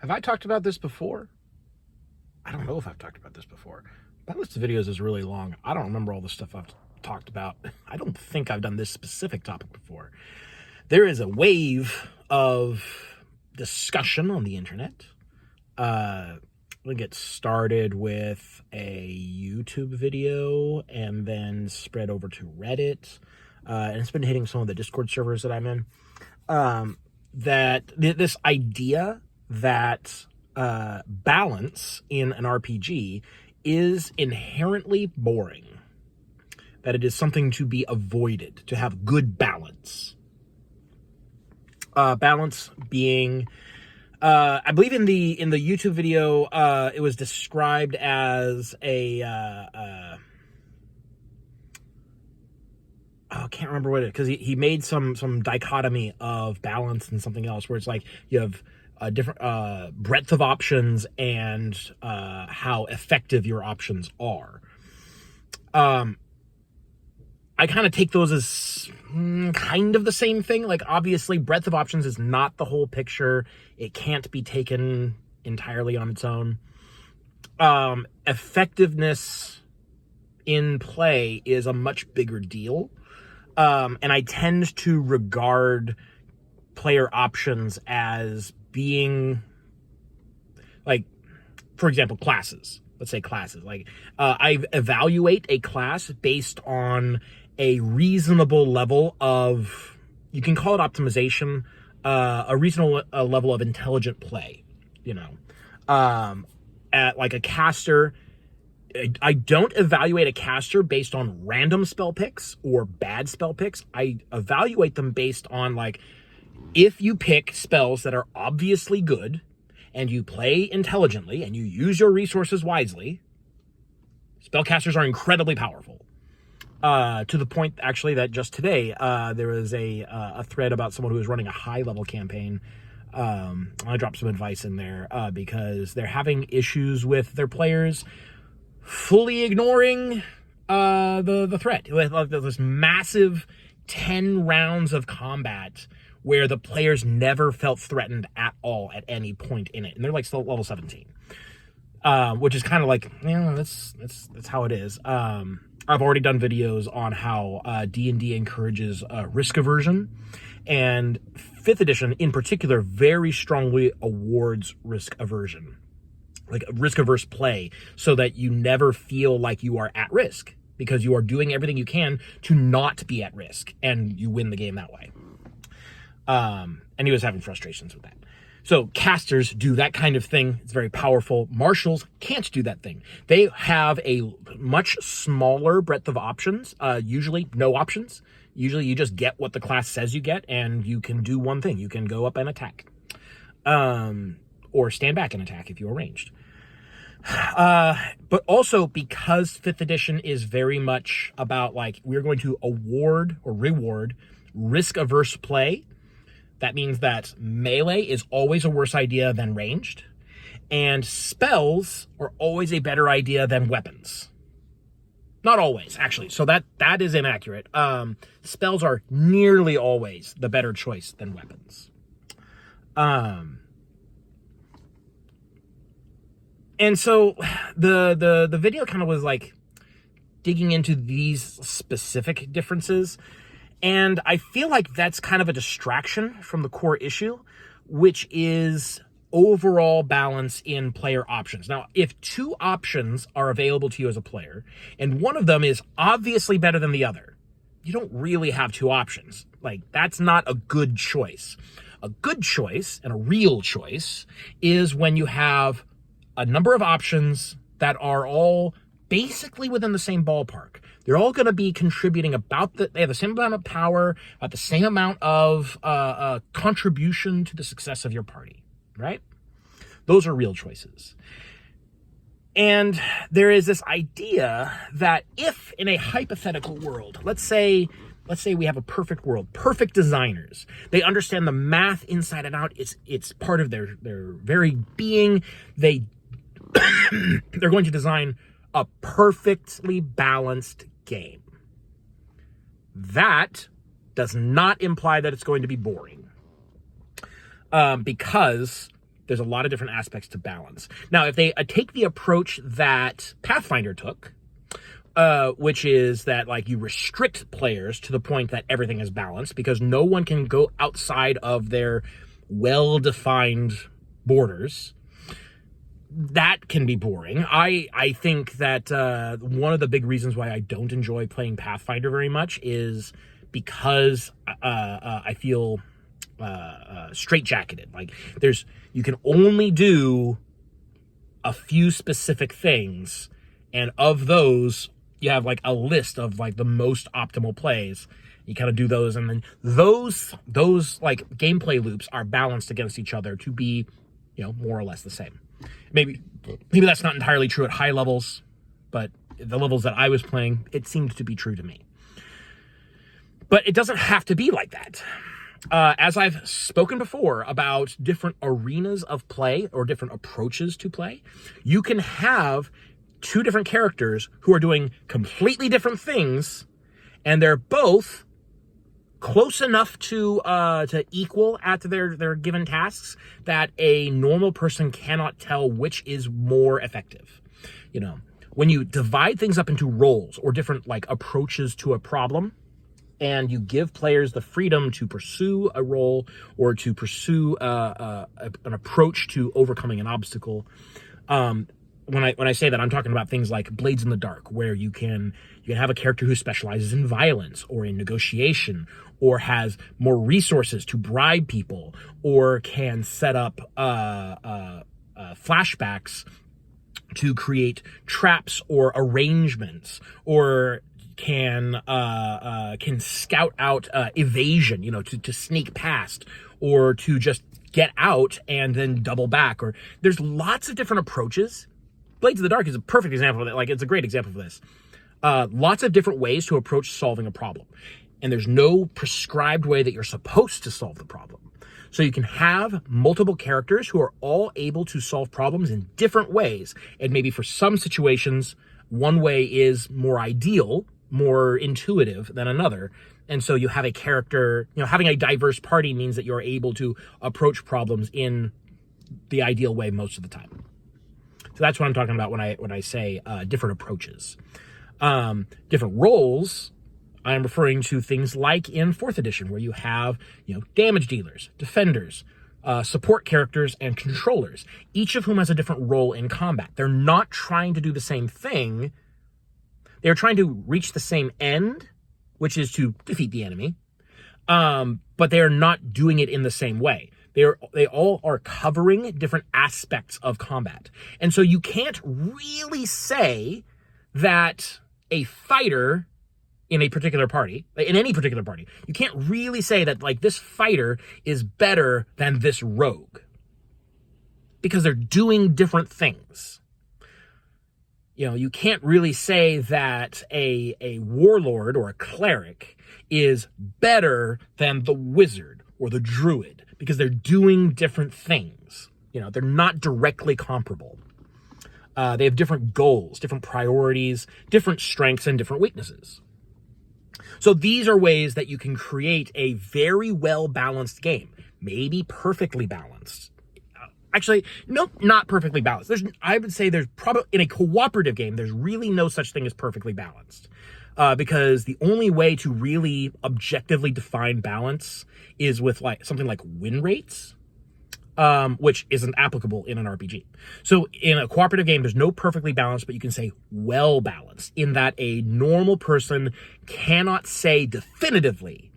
Have I talked about this before? I don't know if I've talked about this before. My list of videos is really long. I don't remember all the stuff I've talked about. I don't think I've done this specific topic before. There is a wave of discussion on the internet. We'll get started with a YouTube video and then spread over to Reddit. And it's been hitting some of the Discord servers that I'm in. This idea that balance in an RPG is inherently boring. That it is something to be avoided, to have good balance. Balance being, I believe in the YouTube video, it was described as I can't remember what it is, because he made some dichotomy of balance and something else, where it's like you have a different breadth of options and how effective your options are. I kind of take those as kind of the same thing. Like, obviously, breadth of options is not the whole picture. It can't be taken entirely on its own. Effectiveness in play is a much bigger deal. And I tend to regard player options as being, like, for example, classes. Let's say classes. Like, I evaluate a class based on a reasonable level of, you can call it optimization, a reasonable level of intelligent play, you know. At like a caster, I don't evaluate a caster based on random spell picks or bad spell picks. I evaluate them based on, like, if you pick spells that are obviously good and you play intelligently and you use your resources wisely, spellcasters are incredibly powerful. To the point, actually, that just today, there was a thread about someone who was running a high-level campaign. I dropped some advice in there because they're having issues with their players fully ignoring the threat. This massive 10 rounds of combat where the players never felt threatened at all at any point in it. And they're like still at level 17. Which is kind of like, that's how it is. I've already done videos on how D&D encourages risk aversion, and 5th edition in particular very strongly awards risk aversion, like risk-averse play, so that you never feel like you are at risk, because you are doing everything you can to not be at risk, and you win the game that way. And he was having frustrations with that. So casters do that kind of thing. It's very powerful. Marshals can't do that thing. They have a much smaller breadth of options, usually no options. Usually you just get what the class says you get, and you can do one thing. You can go up and attack. Or stand back and attack if you're ranged. But also, because 5th edition is very much about, like, we're going to award or reward risk-averse play. That means that melee is always a worse idea than ranged, and spells are always a better idea than weapons. Not always, actually. So that is inaccurate. Spells are nearly always the better choice than weapons. And so the video kind of was like digging into these specific differences. And I feel like that's kind of a distraction from the core issue, which is overall balance in player options. Now, if 2 options are available to you as a player, and one of them is obviously better than the other, you don't really have 2 options. Like, that's not a good choice. A good choice, and a real choice, is when you have a number of options that are all basically within the same ballpark. They're all going to be contributing they have the same amount of power, about the same amount of contribution to the success of your party, right? Those are real choices. And there is this idea that if in a hypothetical world, let's say we have a perfect world, perfect designers, they understand the math inside and out, it's part of their very being, they're going to design a perfectly balanced game. That does not imply that it's going to be boring. Because There's a lot of different aspects to balance. Now, if they take the approach that Pathfinder took, which is that like you restrict players to the point that everything is balanced because no one can go outside of their well-defined borders, that can be boring. I think that one of the big reasons why I don't enjoy playing Pathfinder very much is because I feel straitjacketed. Like you can only do a few specific things, and of those you have like a list of like the most optimal plays. You kind of do those, and then those like gameplay loops are balanced against each other to be, more or less the same. Maybe that's not entirely true at high levels, but the levels that I was playing, it seemed to be true to me. But it doesn't have to be like that. As I've spoken before about different arenas of play or different approaches to play, you can have two different characters who are doing completely different things, and they're both close enough to equal at their given tasks that a normal person cannot tell which is more effective. When you divide things up into roles or different like approaches to a problem, and you give players the freedom to pursue a role or to pursue an approach to overcoming an obstacle. When I say that, I'm talking about things like Blades in the Dark, where you can have a character who specializes in violence or in negotiation, or has more resources to bribe people, or can set up flashbacks to create traps or arrangements, or can scout out evasion, to sneak past, or to just get out and then double back. Or there's lots of different approaches. Blades of the Dark is a perfect example of it. Like, it's a great example of this. Lots of different ways to approach solving a problem. And there's no prescribed way that you're supposed to solve the problem. So you can have multiple characters who are all able to solve problems in different ways. And maybe for some situations, one way is more ideal, more intuitive than another. And so you have a character, having a diverse party means that you're able to approach problems in the ideal way most of the time. So that's what I'm talking about when I say different approaches. Different roles, I am referring to things like in 4th edition, where you have, damage dealers, defenders, support characters, and controllers, each of whom has a different role in combat. They're not trying to do the same thing. They're trying to reach the same end, which is to defeat the enemy, but they are not doing it in the same way. They all are covering different aspects of combat. And so you can't really say that a fighter in a particular party, in any particular party, you can't really say that like this fighter is better than this rogue, because they're doing different things. You can't really say that a warlord or a cleric is better than the wizard or the druid, because they're doing different things. They're not directly comparable. They have different goals, different priorities, different strengths, and different weaknesses. So these are ways that you can create a very well-balanced game, maybe perfectly balanced. Actually, nope, not perfectly balanced. I would say there's probably, in a cooperative game, there's really no such thing as perfectly balanced. Because the only way to really objectively define balance is with like something like win rates, which isn't applicable in an RPG. So in a cooperative game, there's no perfectly balanced, but you can say well balanced, in that a normal person cannot say definitively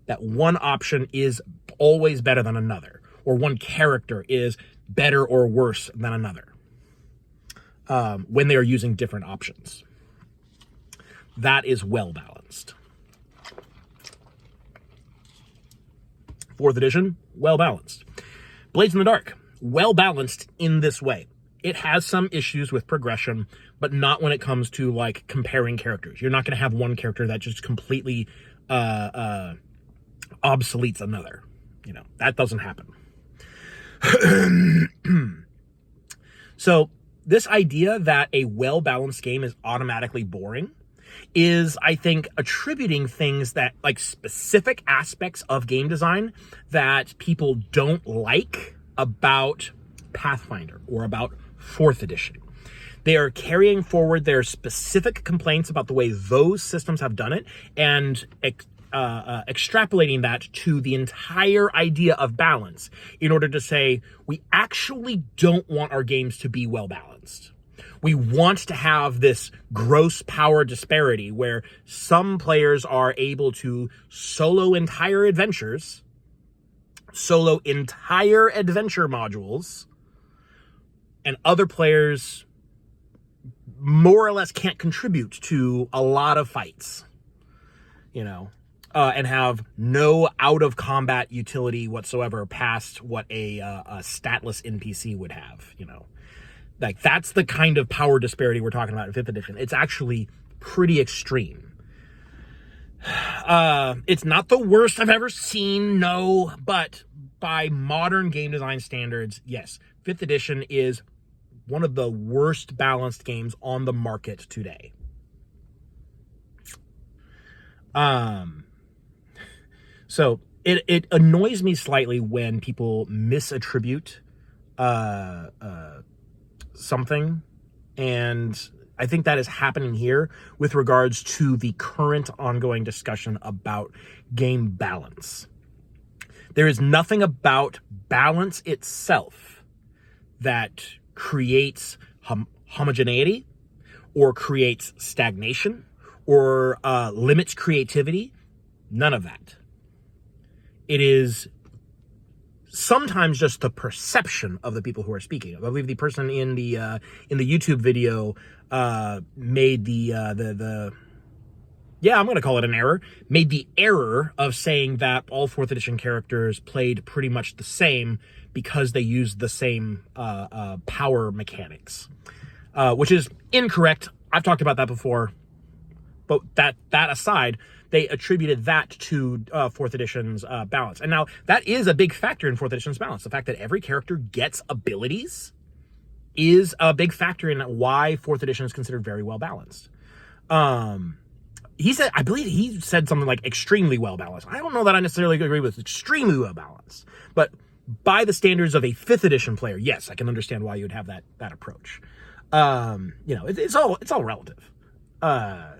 that one option is always better than another, or one character is better or worse than another, when they are using different options. That is well balanced. 4th edition, well balanced. Blades in the Dark, well balanced in this way. It has some issues with progression, but not when it comes to like comparing characters. You're not going to have one character that just completely obsoletes another. That doesn't happen. So this idea that a well-balanced game is automatically boring is, I think, attributing things that, like, specific aspects of game design that people don't like about Pathfinder or about 4th edition. They are carrying forward their specific complaints about the way those systems have done it and extrapolating that to the entire idea of balance in order to say, we actually don't want our games to be well balanced. We want to have this gross power disparity where some players are able to solo entire adventure modules, and other players more or less can't contribute to a lot of fights, and have no out-of-combat utility whatsoever past what a statless NPC would have, Like, that's the kind of power disparity we're talking about in 5th edition. It's actually pretty extreme. It's not the worst I've ever seen, no, but by modern game design standards, yes, 5th edition is one of the worst balanced games on the market today. So it annoys me slightly when people misattribute something, and I think that is happening here with regards to the current ongoing discussion about game balance. There is nothing about balance itself that creates homogeneity or creates stagnation or limits creativity. None of that. It is sometimes just the perception of the people who are speaking. I believe the person in the YouTube video made I'm going to call it an error, made the error of saying that all 4th edition characters played pretty much the same because they used the same power mechanics, which is incorrect. I've talked about that before, but that aside, they attributed that to 4th edition's balance. And now that is a big factor in 4th edition's balance. The fact that every character gets abilities is a big factor in why 4th edition is considered very well balanced. I believe he said something like extremely well balanced. I don't know that I necessarily agree with extremely well balanced, but by the standards of a 5th edition player, yes, I can understand why you would have that approach. It's all relative. Oh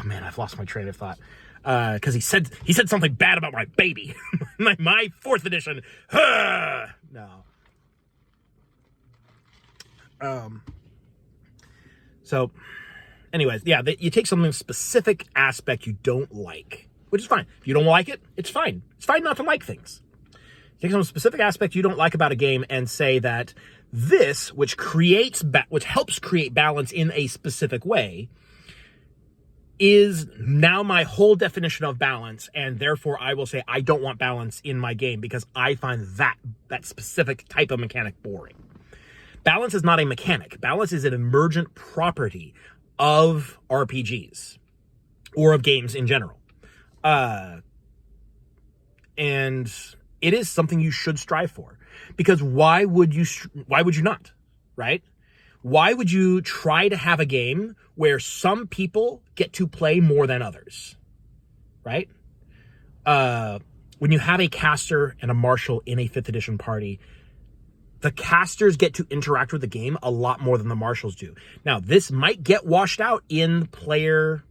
man, I've lost my train of thought. Because he said something bad about my baby. my 4th edition. No. So, anyways, yeah, you take something specific aspect you don't like, which is fine. If you don't like it, it's fine. It's fine not to like things. Take some specific aspect you don't like about a game and say that this, which helps create balance in a specific way, is now my whole definition of balance, and therefore I will say I don't want balance in my game because I find that specific type of mechanic boring. Balance is not a mechanic. Balance is an emergent property of RPGs or of games in general. And it is something you should strive for, because why would you not, right? Why would you try to have a game where some people get to play more than others, right? When you have a caster and a marshal in a 5th edition party, the casters get to interact with the game a lot more than the marshals do. Now, this might get washed out in player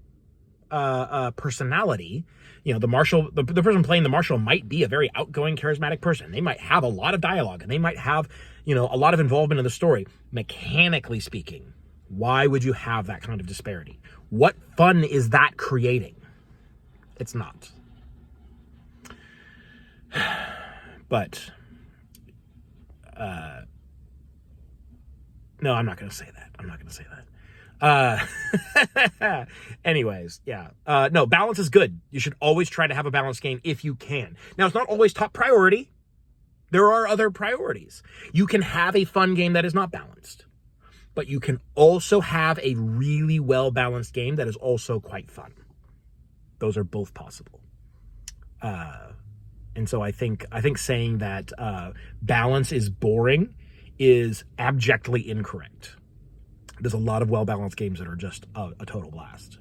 personality. The marshal, the person playing the marshal might be a very outgoing, charismatic person. They might have a lot of dialogue, and they might have, a lot of involvement in the story. Mechanically speaking, why would you have that kind of disparity? What fun is that creating? It's not. But, no, I'm not going to say that. Anyways, yeah. No, balance is good. You should always try to have a balanced game if you can. Now, it's not always top priority. There are other priorities. You can have a fun game that is not balanced, but you can also have a really well-balanced game that is also quite fun. Those are both possible. And so I think saying that balance is boring is abjectly incorrect. There's a lot of well-balanced games that are just a total blast.